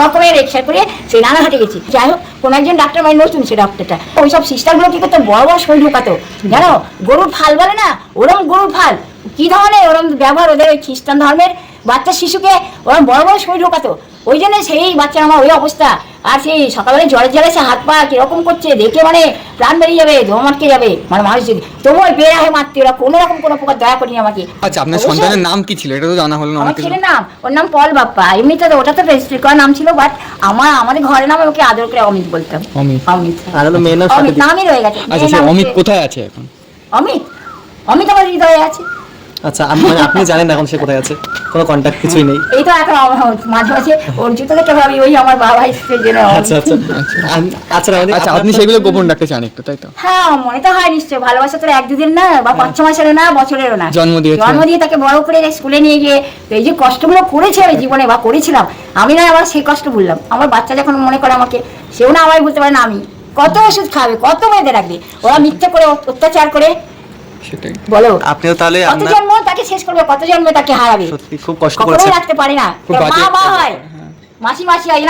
রকমের এক্সার করে সেই রানাঘাটে গেছি। যাই হোক, কোনো একজন ডাক্তার মানে নতুন সে ডক্টরটা, ওই সব সিস্টারগুলো কি করতো, বড় বড় শরীর ঢোকাতো জানো, গরুর ফাল বলে না, ওরম গরুর ফাল, কি ধরনের ওরম ব্যবহার ওদের ওই খ্রিস্টান ধর্মের বাচ্চা শিশুকে ওরম বড় বড় শরীর ঢোকাতো। ওই জন্য সেই বাচ্চার আমার ওই অবস্থা। আর সেই সকালবেলা জ্বরে জ্বরে সে হাত পা কিরকম করছে দেখে মানে প্রাণ বেরিয়ে যাবে, দম আটকে যাবে, মানে মানুষ যদি তবু ওই বেড়া হয়ে মারতে, ওরা কোনো রকম কোনো প্রকার দয়া করিনি আমাকে। আচ্ছা, আপনার সন্তানের নাম কি ছিল এটা তো জানা হলো না। আমার আমাকে ছেলের নাম, ওর নাম পল বাপ্পা, এমনিতে তো ওটা তো রেজিস্ট্রি করা নাম ছিল, বাট আমাদের ঘরের নামে ওকে আদর করে অমিত বলতাম। অমিত। অমিত আর হলো মেয়ের নাম অমিত নামই রয়ে গেছে। আচ্ছা, সে অমিত কোথায় আছে এখন? অমিত অমিত আমার হৃদয়ে আছে। আচ্ছা, মানে আপনি জানেন এখন সে কোথায় আছে? কোনো কন্ট্যাক্ট কিছুই নেই? এই তো এখন মাঝে মাঝে ওর জুতো দেখে ভাবি ওই আমার বাবা হিসেবে জেনে। আচ্ছা আচ্ছা আচ্ছা আচ্ছা, আপনি সেগুলো গোপন রাখতে চান একটু, তাই তো? হ্যাঁ, মনে তো হয় নিশ্চয়, ভালোবাসা তো এক দুদিন না, বা 5-6 মাসেরও না, বছরেরও না। জন্ম দিয়ে তাকে বড় করে স্কুলে নিয়ে গিয়ে এই যে কষ্টগুলো করেছে ওই জীবনে বা করেছিলাম আমি, না আমার সেই কষ্ট বললাম। আমার বাচ্চা যখন মনে করে আমাকে, সেও না আমায় বলতে পারে না আমি কত ওষুধ খাবে, কত মেয়েদের রাখবে, ওরা মিথ্যে করে অত্যাচার করে। সেটাই বলো, আপনিও তাহলে কত জন্ম তাকে শেষ করবে, কত জন্মে তাকে হারাবে, সত্যি খুব কষ্ট কখনোই করেছেন। রাখতে পারে না। খুব বাজে মা একটা হয়, মাসি হয় না।